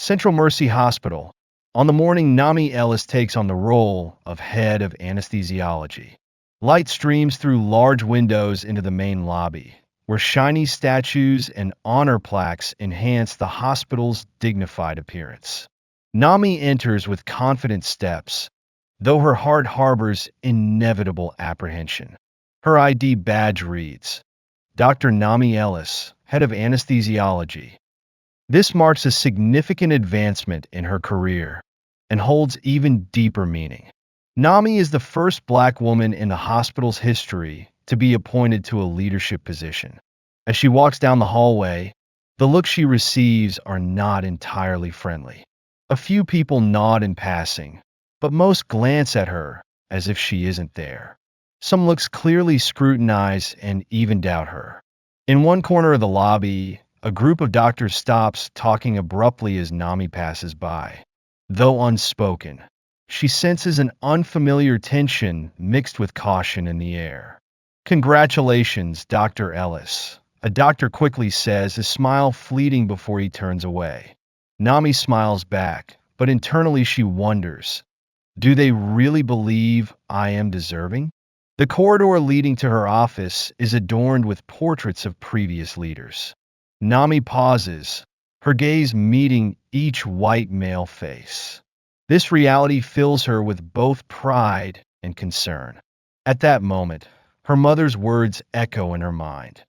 Central Mercy Hospital. On the morning Nami Ellis takes on the role of head of anesthesiology, light streams through large windows into the main lobby, where shiny statues and honor plaques enhance the hospital's dignified appearance. Nami enters with confident steps, though her heart harbors inevitable apprehension. Her ID badge reads, Dr. Nami Ellis, head of anesthesiology. This marks a significant advancement in her career and holds even deeper meaning. Nami is the first Black woman in the hospital's history to be appointed to a leadership position. As she walks down the hallway, the looks she receives are not entirely friendly. A few people nod in passing, but most glance at her as if she isn't there. Some looks clearly scrutinize and even doubt her. In one corner of the lobby, a group of doctors stops, talking abruptly as Nami passes by. Though unspoken, she senses an unfamiliar tension mixed with caution in the air. Congratulations, Dr. Ellis, a doctor quickly says, his smile fleeting before he turns away. Nami smiles back, but internally she wonders, do they really believe I am deserving? The corridor leading to her office is adorned with portraits of previous leaders. Nami pauses, her gaze meeting each white male face. This reality fills her with both pride and concern. At that moment, her mother's words echo in her mind.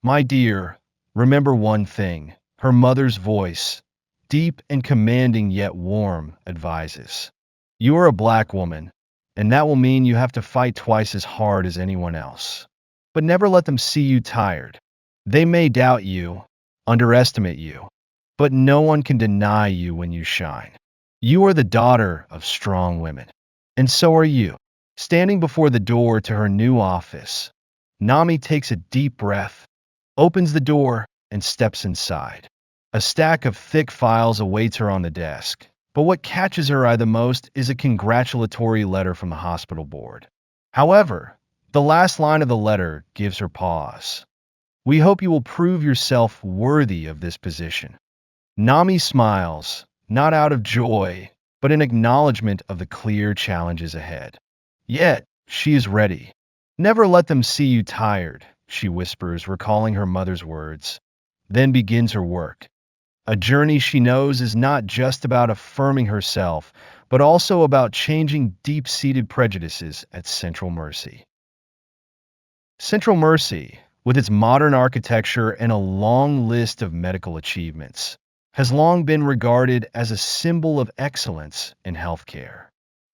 My dear, remember one thing, her mother's voice, deep and commanding yet warm, advises. You are a Black woman, and that will mean you have to fight twice as hard as anyone else. But never let them see you tired. They may doubt you, underestimate you, but no one can deny you when you shine. You are the daughter of strong women, and so are you. Standing before the door to her new office, Nami takes a deep breath, opens the door, and steps inside. A stack of thick files awaits her on the desk, but what catches her eye the most is a congratulatory letter from the hospital board. However, the last line of the letter gives her pause. We hope you will prove yourself worthy of this position. Nami smiles, not out of joy, but in acknowledgement of the clear challenges ahead. Yet, she is ready. Never let them see you tired, she whispers, recalling her mother's words. Then begins her work. A journey she knows is not just about affirming herself, but also about changing deep-seated prejudices at Central Mercy. Central Mercy, with its modern architecture and a long list of medical achievements, has long been regarded as a symbol of excellence in healthcare.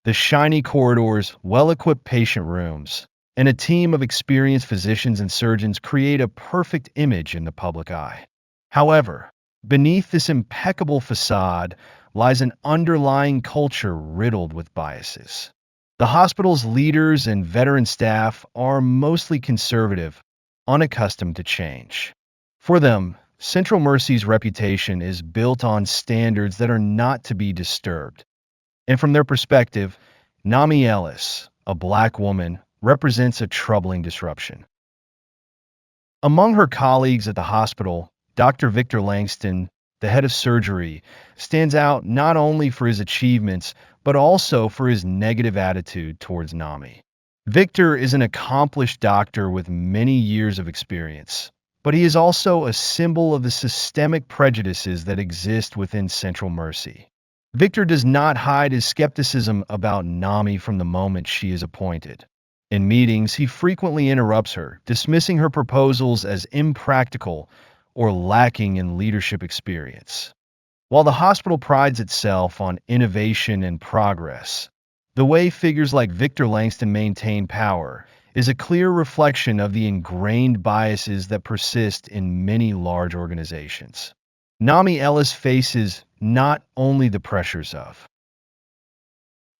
The shiny corridors, well-equipped patient rooms, and a team of experienced physicians and surgeons create a perfect image in the public eye. However, beneath this impeccable facade lies an underlying culture riddled with biases. The hospital's leaders and veteran staff are mostly conservative, unaccustomed to change. For them, Central Mercy's reputation is built on standards that are not to be disturbed. And from their perspective, Nami Ellis, a Black woman, represents a troubling disruption. Among her colleagues at the hospital, Dr. Victor Langston, the head of surgery, stands out not only for his achievements, but also for his negative attitude towards Nami. Victor is an accomplished doctor with many years of experience, but he is also a symbol of the systemic prejudices that exist within Central Mercy. Victor does not hide his skepticism about Nami from the moment she is appointed. In meetings, he frequently interrupts her, dismissing her proposals as impractical or lacking in leadership experience. While the hospital prides itself on innovation and progress, the way figures like Victor Langston maintain power is a clear reflection of the ingrained biases that persist in many large organizations. Nami Ellis faces not only the pressures of.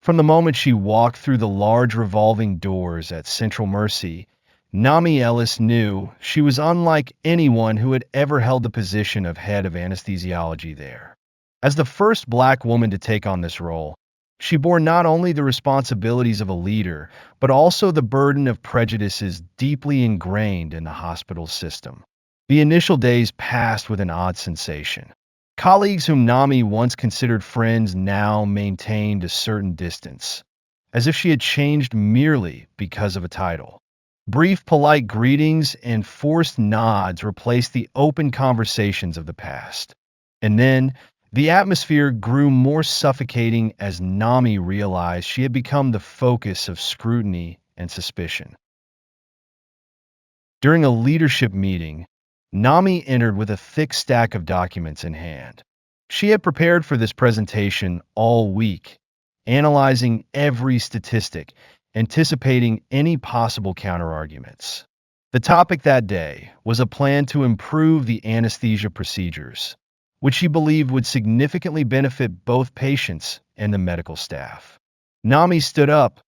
From the moment she walked through the large revolving doors at Central Mercy, Nami Ellis knew she was unlike anyone who had ever held the position of head of anesthesiology there. As the first Black woman to take on this role, she bore not only the responsibilities of a leader, but also the burden of prejudices deeply ingrained in the hospital system. The initial days passed with an odd sensation. Colleagues whom Nami once considered friends now maintained a certain distance, as if she had changed merely because of a title. Brief, polite greetings and forced nods replaced the open conversations of the past. And then, the atmosphere grew more suffocating as Nami realized she had become the focus of scrutiny and suspicion. During a leadership meeting, Nami entered with a thick stack of documents in hand. She had prepared for this presentation all week, analyzing every statistic, anticipating any possible counterarguments. The topic that day was a plan to improve the anesthesia procedures, which she believed would significantly benefit both patients and the medical staff. Nami stood up,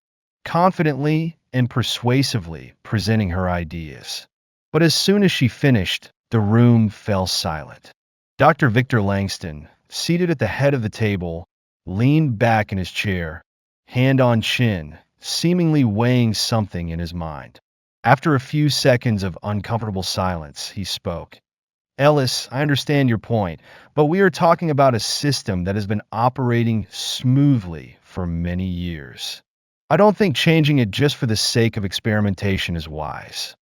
confidently and persuasively presenting her ideas. But as soon as she finished, the room fell silent. Dr. Victor Langston, seated at the head of the table, leaned back in his chair, hand on chin, seemingly weighing something in his mind. After a few seconds of uncomfortable silence, he spoke. Ellis, I understand your point, but we are talking about a system that has been operating smoothly for many years. I don't think changing it just for the sake of experimentation is wise.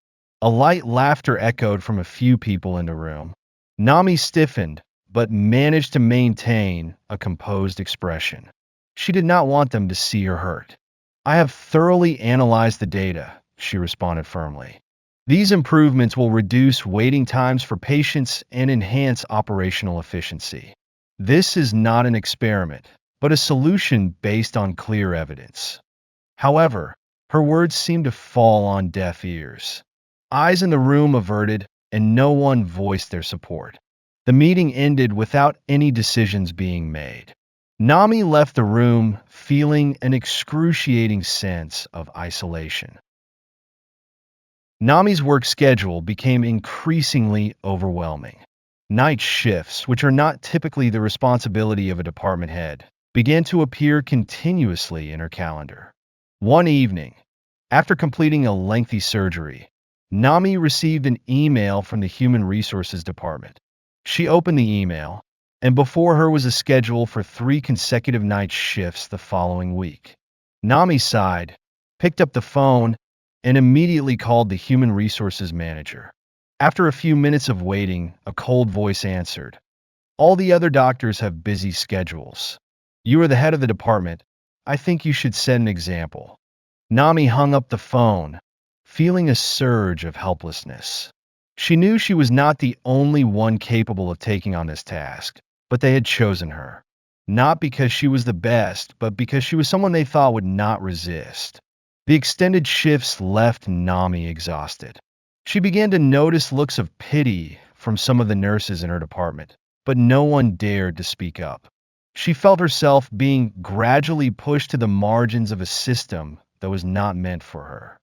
A light laughter echoed from a few people in the room. Nami stiffened, but managed to maintain a composed expression. She did not want them to see her hurt. I have thoroughly analyzed the data, she responded firmly. These improvements will reduce waiting times for patients and enhance operational efficiency. This is not an experiment, but a solution based on clear evidence. However, her words seemed to fall on deaf ears. Eyes in the room averted, and no one voiced their support. The meeting ended without any decisions being made. Nami left the room feeling an excruciating sense of isolation. Nami's work schedule became increasingly overwhelming. Night shifts, which are not typically the responsibility of a department head, began to appear continuously in her calendar. One evening, after completing a lengthy surgery, Nami received an email from the Human Resources Department. She opened the email, and before her was a schedule for 3 consecutive night shifts the following week. Nami sighed, picked up the phone, and immediately called the Human Resources Manager. After a few minutes of waiting, a cold voice answered. All the other doctors have busy schedules. You are the head of the department. I think you should set an example. Nami hung up the phone, feeling a surge of helplessness. She knew she was not the only one capable of taking on this task, but they had chosen her. Not because she was the best, but because she was someone they thought would not resist. The extended shifts left Nami exhausted. She began to notice looks of pity from some of the nurses in her department, but no one dared to speak up. She felt herself being gradually pushed to the margins of a system that was not meant for her.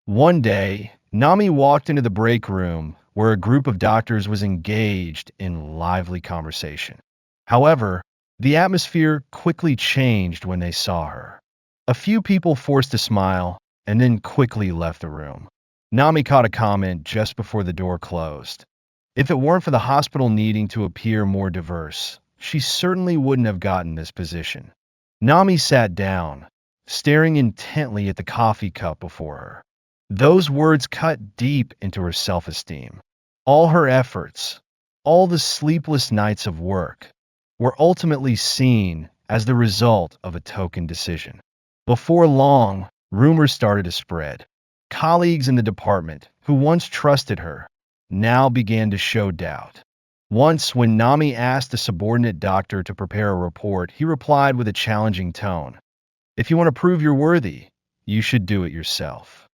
One day, Nami walked into the break room where a group of doctors was engaged in lively conversation. However, the atmosphere quickly changed when they saw her. A few people forced a smile and then quickly left the room. Nami caught a comment just before the door closed. If it weren't for the hospital needing to appear more diverse, she certainly wouldn't have gotten this position. Nami sat down, staring intently at the coffee cup before her. Those words cut deep into her self-esteem. All her efforts, all the sleepless nights of work, were ultimately seen as the result of a token decision. Before long, rumors started to spread. Colleagues in the department, who once trusted her, now began to show doubt. Once, when Nami asked a subordinate doctor to prepare a report, he replied with a challenging tone, "If you want to prove you're worthy, you should do it yourself."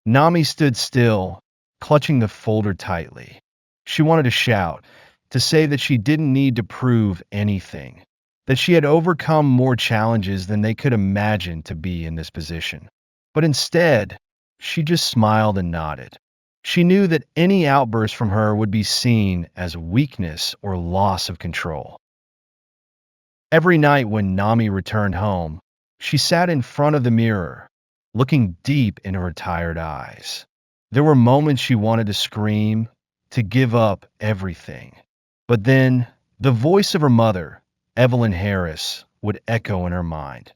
Nami stood still, clutching the folder tightly. She wanted to shout, to say that she didn't need to prove anything, that she had overcome more challenges than they could imagine to be in this position. But instead, she just smiled and nodded. She knew that any outburst from her would be seen as weakness or loss of control. Every night when Nami returned home, she sat in front of the mirror, looking deep into her tired eyes. There were moments she wanted to scream, to give up everything. But then, the voice of her mother, Evelyn Harris, would echo in her mind.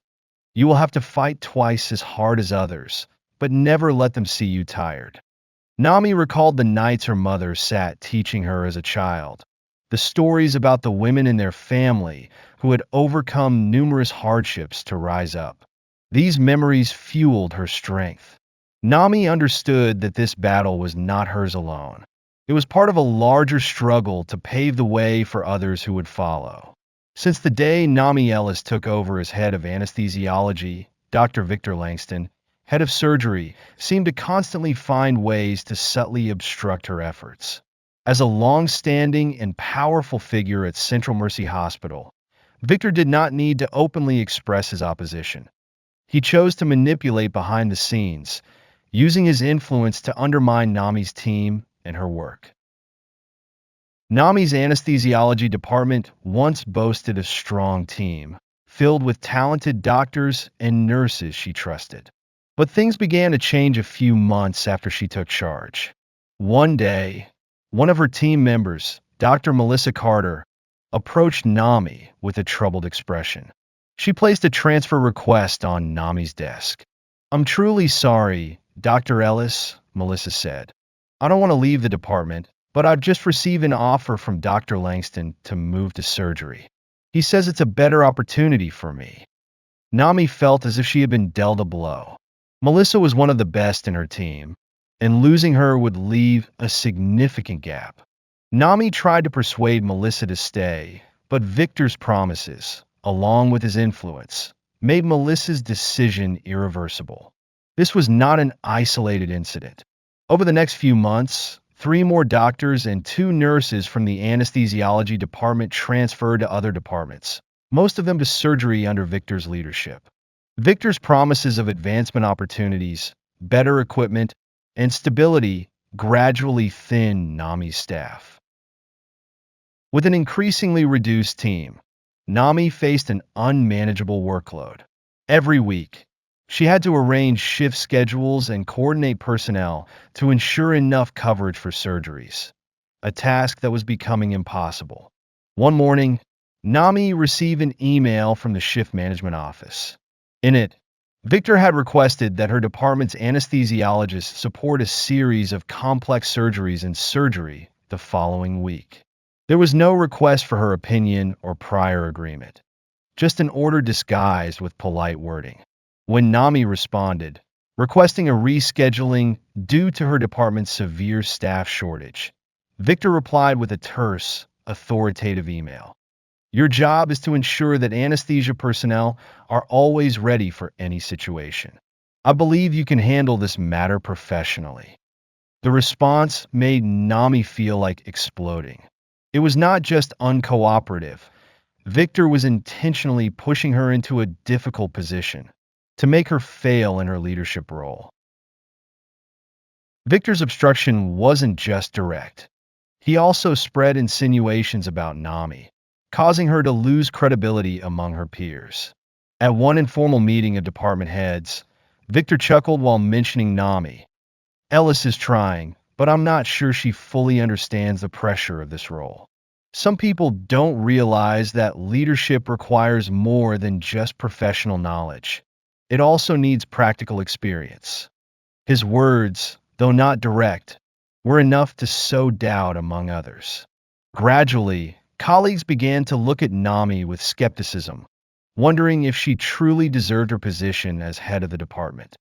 You will have to fight twice as hard as others, but never let them see you tired. Nami recalled the nights her mother sat teaching her as a child, the stories about the women in their family who had overcome numerous hardships to rise up. These memories fueled her strength. Nami understood that this battle was not hers alone. It was part of a larger struggle to pave the way for others who would follow. Since the day Nami Ellis took over as head of anesthesiology, Dr. Victor Langston, head of surgery, seemed to constantly find ways to subtly obstruct her efforts. As a long-standing and powerful figure at Central Mercy Hospital, Victor did not need to openly express his opposition. He chose to manipulate behind the scenes, using his influence to undermine Nami's team and her work. Nami's anesthesiology department once boasted a strong team, filled with talented doctors and nurses she trusted. But things began to change a few months after she took charge. One day, one of her team members, Dr. Melissa Carter, approached Nami with a troubled expression. She placed a transfer request on Nami's desk. I'm truly sorry, Dr. Ellis, Melissa said. I don't want to leave the department, but I've just received an offer from Dr. Langston to move to surgery. He says it's a better opportunity for me. Nami felt as if she had been dealt a blow. Melissa was one of the best in her team, and losing her would leave a significant gap. Nami tried to persuade Melissa to stay, but Victor's promises, along with his influence, made Melissa's decision irreversible. This was not an isolated incident. Over the next few months, 3 more doctors and 2 nurses from the anesthesiology department transferred to other departments, most of them to surgery under Victor's leadership. Victor's promises of advancement opportunities, better equipment, and stability gradually thinned Nami's staff. With an increasingly reduced team, Nami faced an unmanageable workload. Every week, she had to arrange shift schedules and coordinate personnel to ensure enough coverage for surgeries, a task that was becoming impossible. One morning, Nami received an email from the shift management office. In it, Victor had requested that her department's anesthesiologists support a series of complex surgeries in surgery the following week. There was no request for her opinion or prior agreement, just an order disguised with polite wording. When Nami responded, requesting a rescheduling due to her department's severe staff shortage, Victor replied with a terse, authoritative email. Your job is to ensure that anesthesia personnel are always ready for any situation. I believe you can handle this matter professionally. The response made Nami feel like exploding. It was not just uncooperative. Victor was intentionally pushing her into a difficult position to make her fail in her leadership role. Victor's obstruction wasn't just direct. He also spread insinuations about Nami, causing her to lose credibility among her peers. At one informal meeting of department heads, Victor chuckled while mentioning Nami. Ellis is trying, but I'm not sure she fully understands the pressure of this role. Some people don't realize that leadership requires more than just professional knowledge. It also needs practical experience. His words, though not direct, were enough to sow doubt among others. Gradually, colleagues began to look at Nami with skepticism, wondering if she truly deserved her position as head of the department.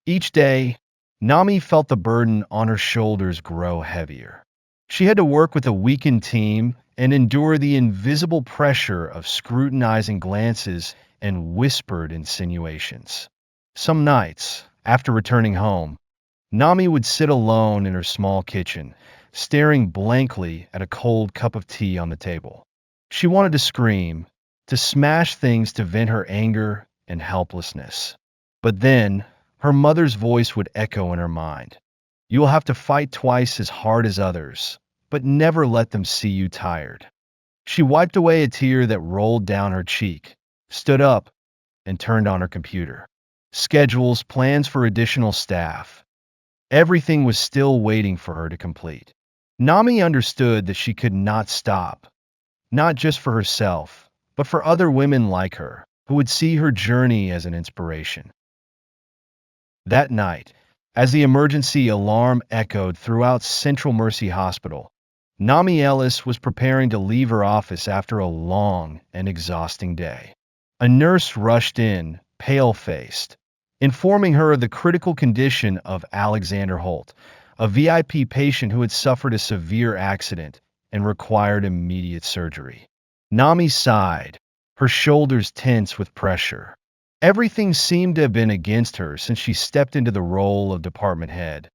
Each day, Nami felt the burden on her shoulders grow heavier. She had to work with a weakened team and endure the invisible pressure of scrutinizing glances and whispered insinuations. Some nights, after returning home, Nami would sit alone in her small kitchen, staring blankly at a cold cup of tea on the table. She wanted to scream, to smash things to vent her anger and helplessness. But then, her mother's voice would echo in her mind. You will have to fight twice as hard as others, but never let them see you tired. She wiped away a tear that rolled down her cheek, stood up, and turned on her computer. Schedules, plans for additional staff. Everything was still waiting for her to complete. Nami understood that she could not stop, not just for herself, but for other women like her, who would see her journey as an inspiration. That night, as the emergency alarm echoed throughout Central Mercy Hospital, Nami Ellis was preparing to leave her office after a long and exhausting day. A nurse rushed in, pale-faced, informing her of the critical condition of Alexander Holt, a VIP patient who had suffered a severe accident and required immediate surgery. Nami sighed, her shoulders tense with pressure. Everything seemed to have been against her since she stepped into the role of department head,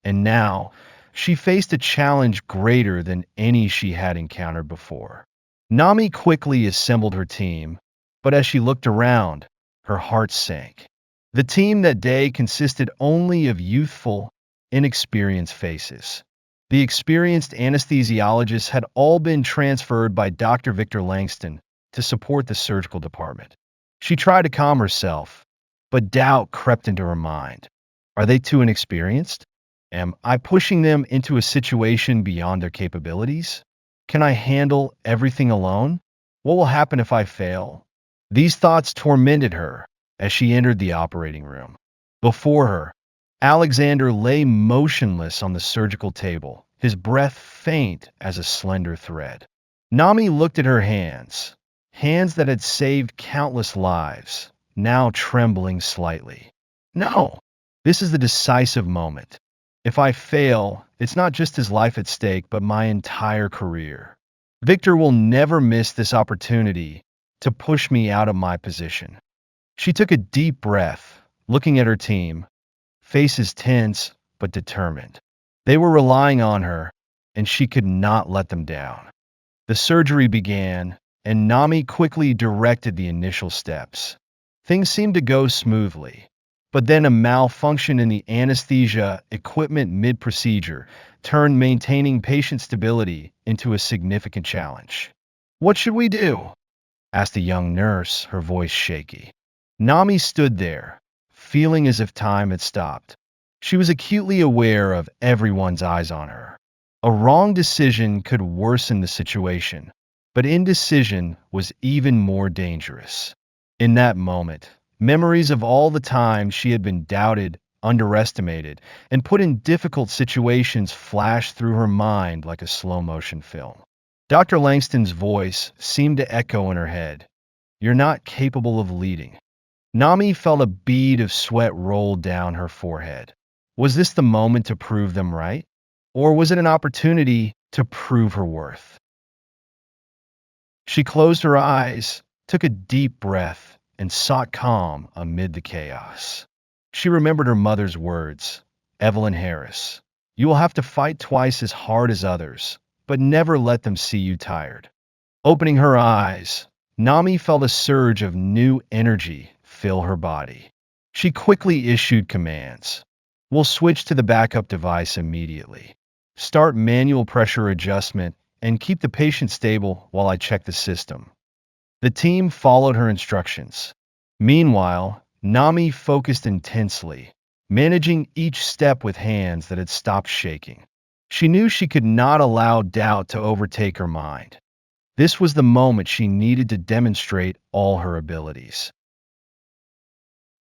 and now she faced a challenge greater than any she had encountered before. Nami quickly assembled her team, but as she looked around, her heart sank. The team that day consisted only of youthful, inexperienced faces. The experienced anesthesiologists had all been transferred by Dr. Victor Langston to support the surgical department. She tried to calm herself, but doubt crept into her mind. Are they too inexperienced? Am I pushing them into a situation beyond their capabilities? Can I handle everything alone? What will happen if I fail? These thoughts tormented her as she entered the operating room. Before her, Alexander lay motionless on the surgical table, his breath faint as a slender thread. Nami looked at her hands, hands that had saved countless lives, now trembling slightly. No, this is the decisive moment. If I fail, it's not just his life at stake, but my entire career. Victor will never miss this opportunity to push me out of my position. She took a deep breath, looking at her team, faces tense but determined. They were relying on her, and she could not let them down. The surgery began, and Nami quickly directed the initial steps. Things seemed to go smoothly, but then a malfunction in the anesthesia equipment mid-procedure turned maintaining patient stability into a significant challenge. "What should we do?" asked a young nurse, her voice shaky. Nami stood there, feeling as if time had stopped. She was acutely aware of everyone's eyes on her. A wrong decision could worsen the situation, but indecision was even more dangerous. In that moment, memories of all the times she had been doubted, underestimated, and put in difficult situations flashed through her mind like a slow-motion film. Dr. Langston's voice seemed to echo in her head. "You're not capable of leading." Nami felt a bead of sweat roll down her forehead. Was this the moment to prove them right? Or was it an opportunity to prove her worth? She closed her eyes, took a deep breath, and sought calm amid the chaos. She remembered her mother's words, Evelyn Harris. "You will have to fight twice as hard as others, but never let them see you tired." Opening her eyes, Nami felt a surge of new energy fill her body. She quickly issued commands. "We'll switch to the backup device immediately. Start manual pressure adjustment and keep the patient stable while I check the system." The team followed her instructions. Meanwhile, Nami focused intensely, managing each step with hands that had stopped shaking. She knew she could not allow doubt to overtake her mind. This was the moment she needed to demonstrate all her abilities.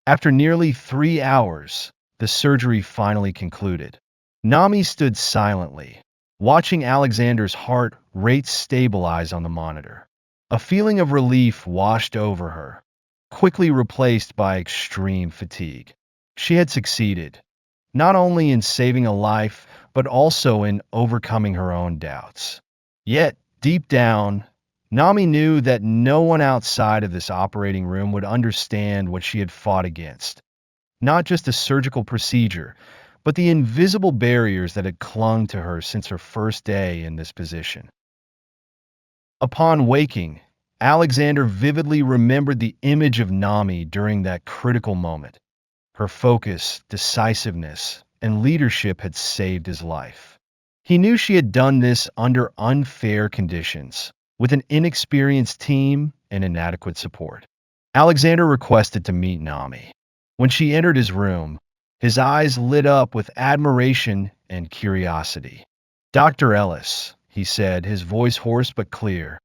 After nearly 3 hours, the surgery finally concluded. Nami stood silently, watching Alexander's heart rate stabilize on the monitor. A feeling of relief washed over her, quickly replaced by extreme fatigue. She had succeeded, not only in saving a life, but also in overcoming her own doubts. Yet, deep down, Nami knew that no one outside of this operating room would understand what she had fought against. Not just a surgical procedure, but the invisible barriers that had clung to her since her first day in this position. Upon waking, Alexander vividly remembered the image of Nami during that critical moment. Her focus, decisiveness, and leadership had saved his life. He knew she had done this under unfair conditions, with an inexperienced team and inadequate support. Alexander requested to meet Nami. When she entered his room, his eyes lit up with admiration and curiosity. "Dr. Ellis," he said, his voice hoarse but clear,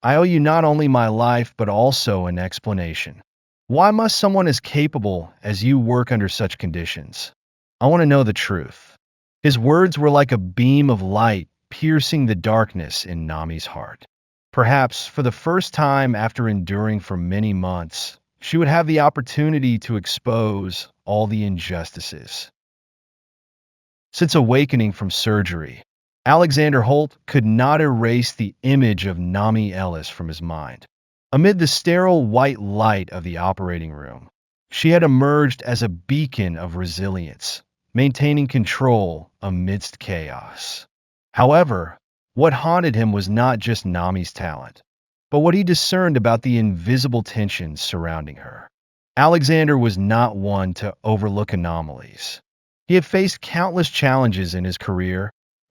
"I owe you not only my life but also an explanation. Why must someone as capable as you work under such conditions? I want to know the truth." His words were like a beam of light piercing the darkness in Nami's heart. Perhaps for the first time after enduring for many months, she would have the opportunity to expose all the injustices. Since awakening from surgery, Alexander Holt could not erase the image of Nami Ellis from his mind. Amid the sterile white light of the operating room, she had emerged as a beacon of resilience, maintaining control amidst chaos. However, what haunted him was not just Nami's talent, but what he discerned about the invisible tensions surrounding her. Alexander was not one to overlook anomalies. He had faced countless challenges in his career,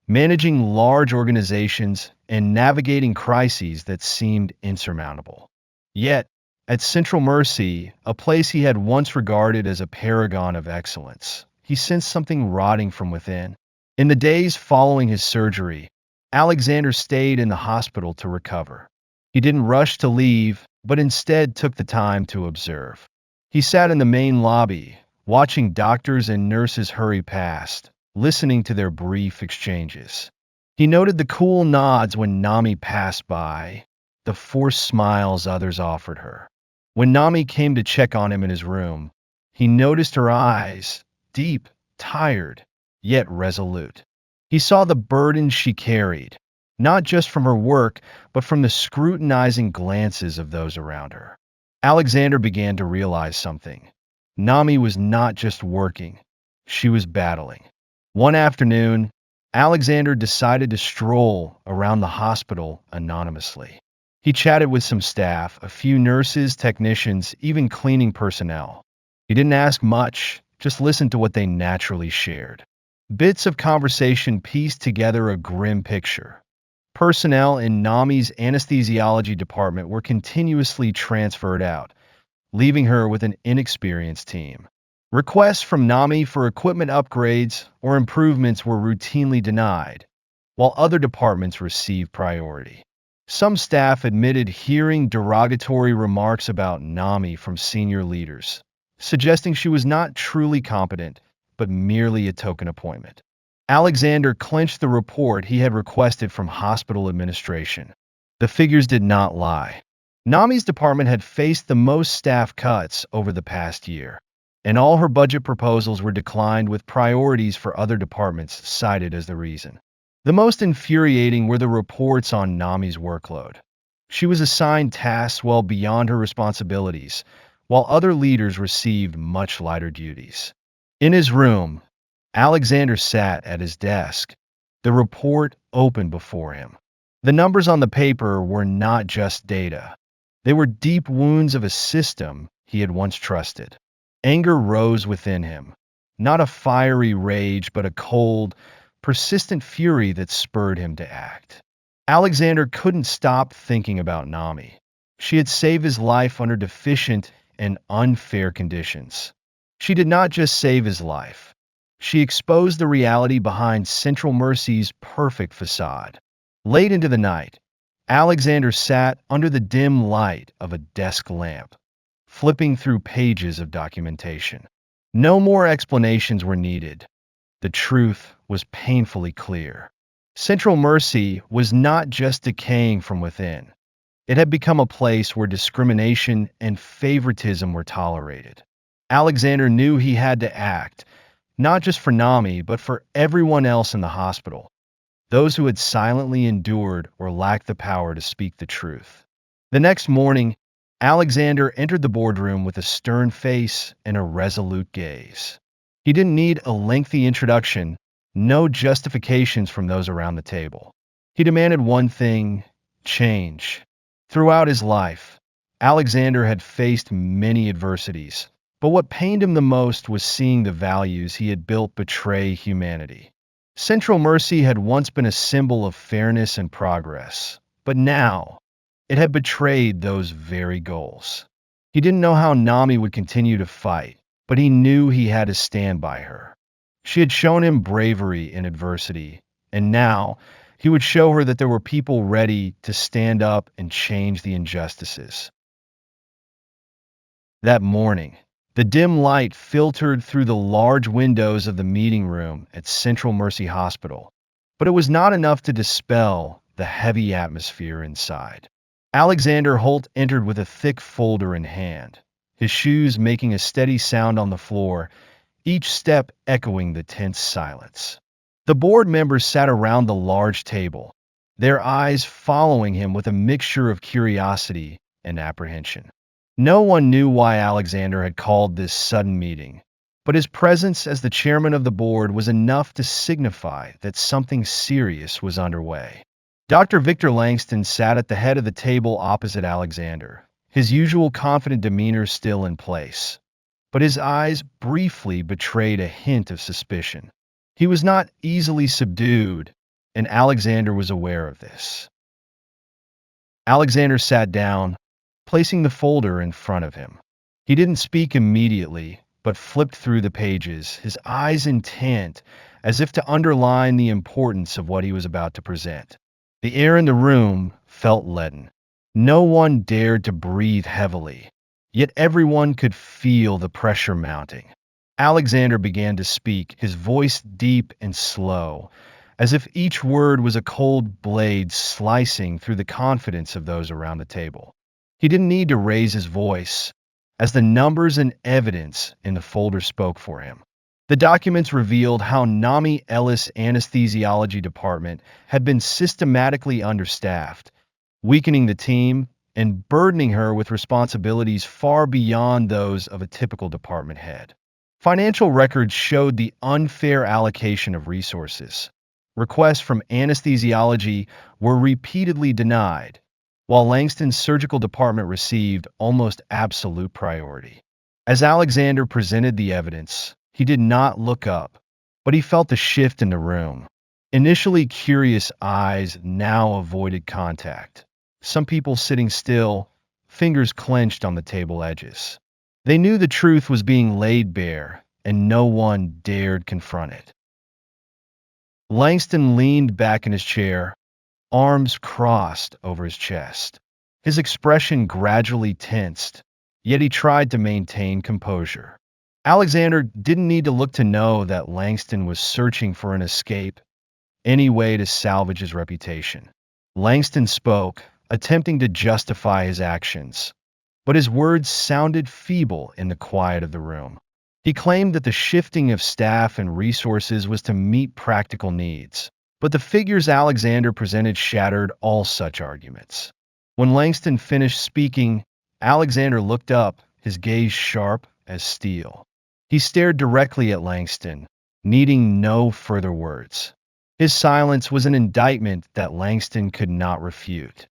managing large organizations and navigating crises that seemed insurmountable. Yet, at Central Mercy, a place he had once regarded as a paragon of excellence, he sensed something rotting from within. In the days following his surgery, Alexander stayed in the hospital to recover. He didn't rush to leave, but instead took the time to observe. He sat in the main lobby, watching doctors and nurses hurry past, listening to their brief exchanges. He noted the cool nods when Nami passed by, the forced smiles others offered her. When Nami came to check on him in his room, he noticed her eyes, deep, tired, yet resolute. He saw the burden she carried, not just from her work, but from the scrutinizing glances of those around her. Alexander began to realize something. Nami was not just working, she was battling. One afternoon, Alexander decided to stroll around the hospital anonymously. He chatted with some staff, a few nurses, technicians, even cleaning personnel. He didn't ask much, just listened to what they naturally shared. Bits of conversation pieced together a grim picture. Personnel in Nami's anesthesiology department were continuously transferred out, leaving her with an inexperienced team. Requests from Nami for equipment upgrades or improvements were routinely denied, while other departments received priority. Some staff admitted hearing derogatory remarks about Nami from senior leaders, suggesting she was not truly competent, but merely a token appointment. Alexander clenched the report he had requested from hospital administration. The figures did not lie. Nami's department had faced the most staff cuts over the past year, and all her budget proposals were declined with priorities for other departments cited as the reason. The most infuriating were the reports on Nami's workload. She was assigned tasks well beyond her responsibilities, while other leaders received much lighter duties. In his room, Alexander sat at his desk. The report opened before him. The numbers on the paper were not just data. They were deep wounds of a system he had once trusted. Anger rose within him, not a fiery rage, but a cold, persistent fury that spurred him to act. Alexander couldn't stop thinking about Nami. She had saved his life under deficient and unfair conditions. She did not just save his life. She exposed the reality behind Central Mercy's perfect facade. Late into the night, Alexander sat under the dim light of a desk lamp, flipping through pages of documentation. No more explanations were needed. The truth was painfully clear. Central Mercy was not just decaying from within. It had become a place where discrimination and favoritism were tolerated. Alexander knew he had to act, not just for Nami, but for everyone else in the hospital, those who had silently endured or lacked the power to speak the truth. The next morning, Alexander entered the boardroom with a stern face and a resolute gaze. He didn't need a lengthy introduction, no justifications from those around the table. He demanded one thing: change. Throughout his life, Alexander had faced many adversities, but what pained him the most was seeing the values he had built betray humanity. Central Mercy had once been a symbol of fairness and progress, but now it had betrayed those very goals. He didn't know how Nami would continue to fight, but he knew he had to stand by her. She had shown him bravery in adversity, And now, he would show her that there were people ready to stand up and change the injustices. That morning, the dim light filtered through the large windows of the meeting room at Central Mercy Hospital, but it was not enough to dispel the heavy atmosphere inside. Alexander Holt entered with a thick folder in hand, his shoes making a steady sound on the floor, each step echoing the tense silence. The board members sat around the large table, their eyes following him with a mixture of curiosity and apprehension. No one knew why Alexander had called this sudden meeting, but his presence as the chairman of the board was enough to signify that something serious was underway. Dr. Victor Langston sat at the head of the table opposite Alexander, his usual confident demeanor still in place, but his eyes briefly betrayed a hint of suspicion. He was not easily subdued, and Alexander was aware of this. Alexander sat down, placing the folder in front of him. He didn't speak immediately, but flipped through the pages, his eyes intent, as if to underline the importance of what he was about to present. The air in the room felt leaden. No one dared to breathe heavily, yet everyone could feel the pressure mounting. Alexander began to speak, his voice deep and slow, as if each word was a cold blade slicing through the confidence of those around the table. He didn't need to raise his voice, as the numbers and evidence in the folder spoke for him. The documents revealed how Nami Ellis' anesthesiology department had been systematically understaffed, weakening the team and burdening her with responsibilities far beyond those of a typical department head. Financial records showed the unfair allocation of resources. Requests from anesthesiology were repeatedly denied, while Langston's surgical department received almost absolute priority. As Alexander presented the evidence, he did not look up, but he felt the shift in the room. Initially curious eyes now avoided contact, some people sitting still, fingers clenched on the table edges. They knew the truth was being laid bare, and no one dared confront it. Langston leaned back in his chair, arms crossed over his chest. His expression gradually tensed, yet he tried to maintain composure. Alexander didn't need to look to know that Langston was searching for an escape, any way to salvage his reputation. Langston spoke, attempting to justify his actions, but his words sounded feeble in the quiet of the room. He claimed that the shifting of staff and resources was to meet practical needs, but the figures Alexander presented shattered all such arguments. When Langston finished speaking, Alexander looked up, his gaze sharp as steel. He stared directly at Langston, needing no further words. His silence was an indictment that Langston could not refute.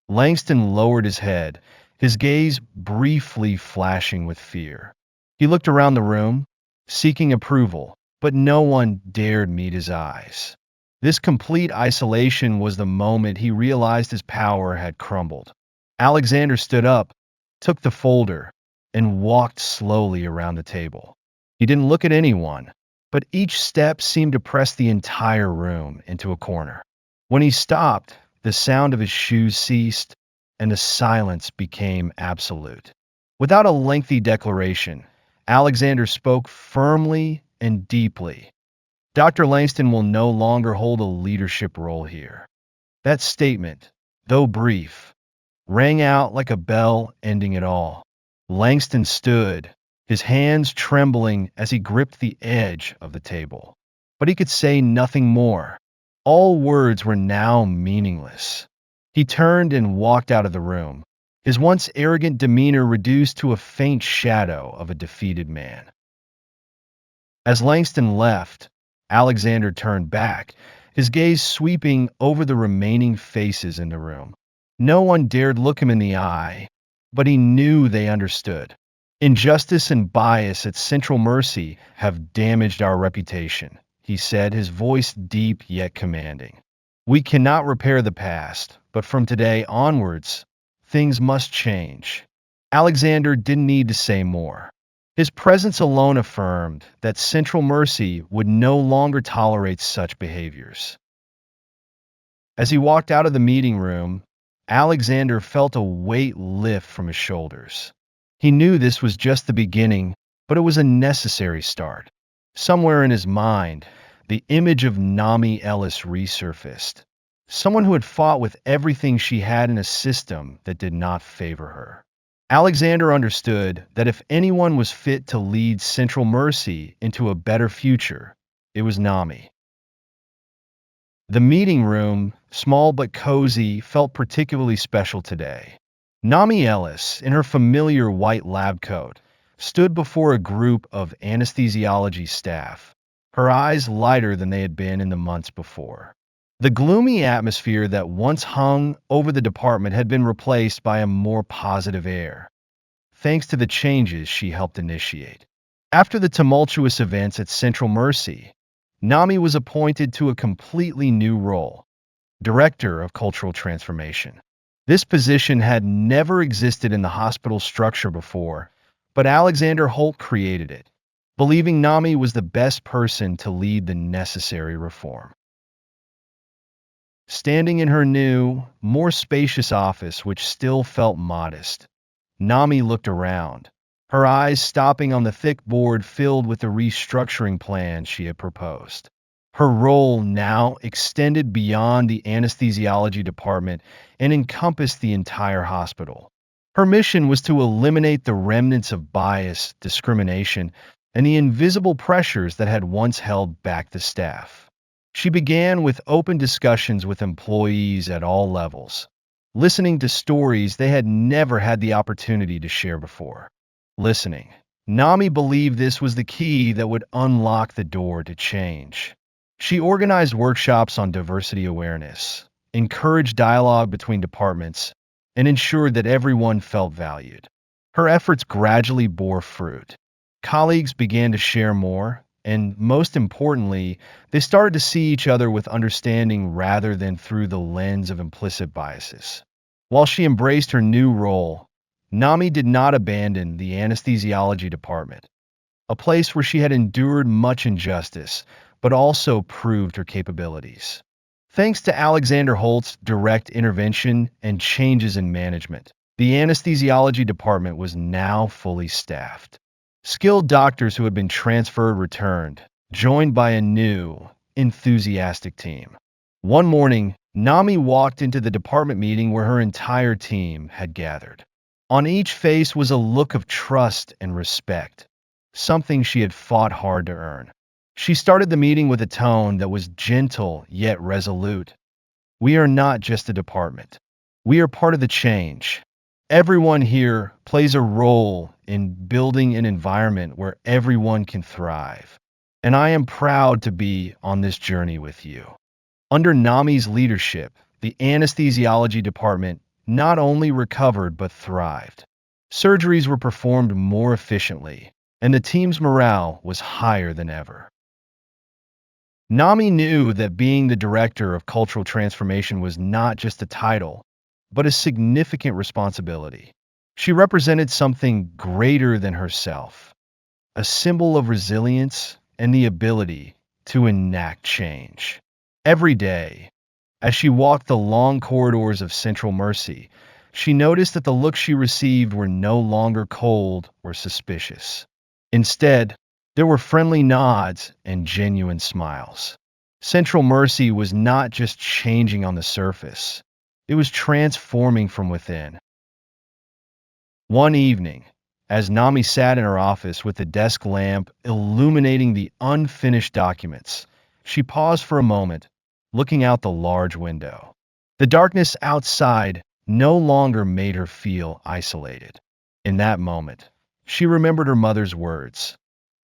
Langston lowered his head, his gaze briefly flashing with fear. He looked around the room, seeking approval, but no one dared meet his eyes. This complete isolation was the moment he realized his power had crumbled. Alexander stood up, took the folder, and walked slowly around the table. He didn't look at anyone, but each step seemed to press the entire room into a corner. When he stopped, the sound of his shoes ceased, and the silence became absolute. Without a lengthy declaration, Alexander spoke firmly and deeply. Dr. Langston will no longer hold a leadership role here. That statement, though brief, rang out like a bell ending it all. Langston stood, his hands trembling as he gripped the edge of the table. But he could say nothing more. All words were now meaningless. He turned and walked out of the room, his once arrogant demeanor reduced to a faint shadow of a defeated man. As Langston left, Alexander turned back, his gaze sweeping over the remaining faces in the room. No one dared look him in the eye, but he knew they understood. Injustice and bias at Central Mercy have damaged our reputation, he said, his voice deep yet commanding. We cannot repair the past, but from today onwards, things must change. Alexander didn't need to say more. His presence alone affirmed that Central Mercy would no longer tolerate such behaviors. As he walked out of the meeting room, Alexander felt a weight lift from his shoulders. He knew this was just the beginning, but it was a necessary start. Somewhere in his mind, the image of Nami Ellis resurfaced. Someone who had fought with everything she had in a system that did not favor her. Alexander understood that if anyone was fit to lead Central Mercy into a better future, it was Nami. The meeting room, small but cozy, felt particularly special today. Nami Ellis, in her familiar white lab coat, stood before a group of anesthesiology staff, her eyes lighter than they had been in the months before. The gloomy atmosphere that once hung over the department had been replaced by a more positive air, thanks to the changes she helped initiate. After the tumultuous events at Central Mercy, Nami was appointed to a completely new role, Director of Cultural Transformation. This position had never existed in the hospital structure before, but Alexander Holt created it, believing Nami was the best person to lead the necessary reform. Standing in her new, more spacious office, which still felt modest, Nami looked around, her eyes stopping on the thick board filled with the restructuring plan she had proposed. Her role now extended beyond the anesthesiology department and encompassed the entire hospital. Her mission was to eliminate the remnants of bias, discrimination, and the invisible pressures that had once held back the staff. She began with open discussions with employees at all levels, listening to stories they had never had the opportunity to share before. Listening. Nami believed this was the key that would unlock the door to change. She organized workshops on diversity awareness, encouraged dialogue between departments, and ensured that everyone felt valued. Her efforts gradually bore fruit. Colleagues began to share more, and most importantly, they started to see each other with understanding rather than through the lens of implicit biases. While she embraced her new role, Nami did not abandon the anesthesiology department, a place where she had endured much injustice, but also proved her capabilities. Thanks to Alexander Holt's direct intervention and changes in management, the anesthesiology department was now fully staffed. Skilled doctors who had been transferred returned, joined by a new, enthusiastic team. One morning, Nami walked into the department meeting where her entire team had gathered. On each face was a look of trust and respect, something she had fought hard to earn. She started the meeting with a tone that was gentle yet resolute. We are not just a department. We are part of the change. Everyone here plays a role in building an environment where everyone can thrive. And I am proud to be on this journey with you. Under Nami's leadership, the anesthesiology department not only recovered but thrived. Surgeries were performed more efficiently, and the team's morale was higher than ever. Nami knew that being the Director of Cultural Transformation was not just a title, but a significant responsibility. She represented something greater than herself, a symbol of resilience and the ability to enact change. Every day, as she walked the long corridors of Central Mercy, she noticed that the looks she received were no longer cold or suspicious. Instead, there were friendly nods and genuine smiles. Central Mercy was not just changing on the surface, it was transforming from within. One evening, as Nami sat in her office with the desk lamp illuminating the unfinished documents, she paused for a moment, looking out the large window. The darkness outside no longer made her feel isolated. In that moment, she remembered her mother's words.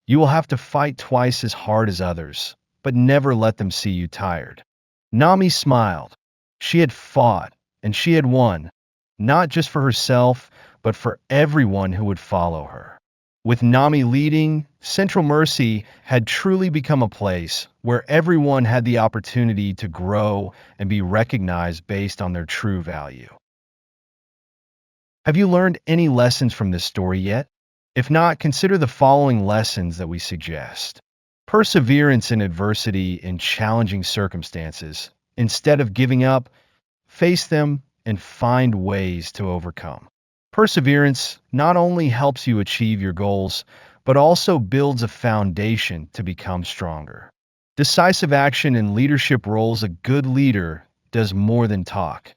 You will have to fight twice as hard as others, but never let them see you tired. Nami smiled. She had fought, and she had won, not just for herself, but for everyone who would follow her. With Nami leading, Central Mercy had truly become a place where everyone had the opportunity to grow and be recognized based on their true value. Have you learned any lessons from this story yet? If not, consider the following lessons that we suggest. Perseverance in adversity in challenging circumstances. Instead of giving up, face them and find ways to overcome. Perseverance not only helps you achieve your goals, but also builds a foundation to become stronger. Decisive action in leadership roles. A good leader does more than talk.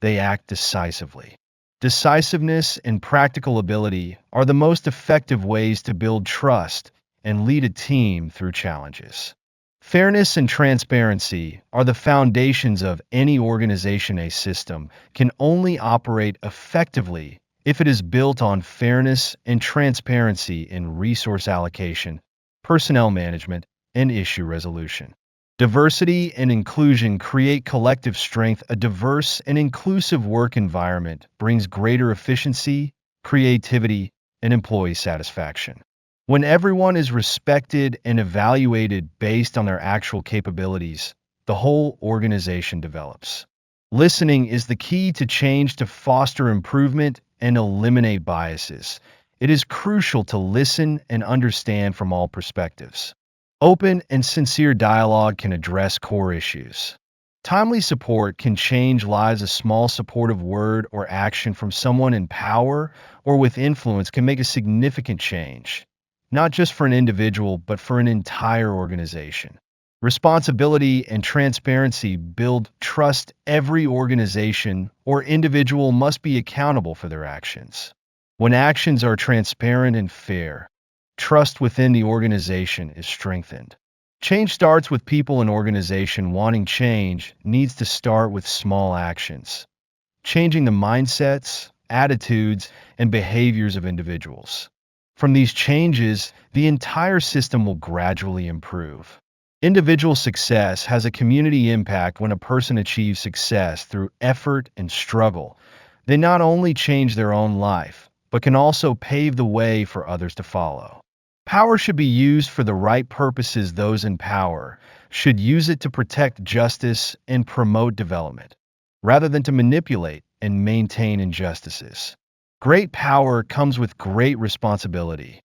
They act decisively. Decisiveness and practical ability are the most effective ways to build trust and lead a team through challenges. Fairness and transparency are the foundations of any organization. A system can only operate effectively if it is built on fairness and transparency in resource allocation, personnel management, and issue resolution. Diversity and inclusion create collective strength. A diverse and inclusive work environment brings greater efficiency, creativity, and employee satisfaction. When everyone is respected and evaluated based on their actual capabilities, the whole organization develops. Listening is the key to change. To foster improvement and eliminate biases, it is crucial to listen and understand from all perspectives. Open and sincere dialogue can address core issues. Timely support can change lives. A small supportive word or action from someone in power or with influence can make a significant change, not just for an individual, but for an entire organization. Responsibility and transparency build trust. Every organization or individual must be accountable for their actions. When actions are transparent and fair, trust within the organization is strengthened. Change starts with people. An organization wanting change needs to start with small actions, changing the mindsets, attitudes, and behaviors of individuals. From these changes, the entire system will gradually improve. Individual success has a community impact. When a person achieves success through effort and struggle, they not only change their own life, but can also pave the way for others to follow. Power should be used for the right purposes. Those in power should use it to protect justice and promote development, rather than to manipulate and maintain injustices. Great power comes with great responsibility.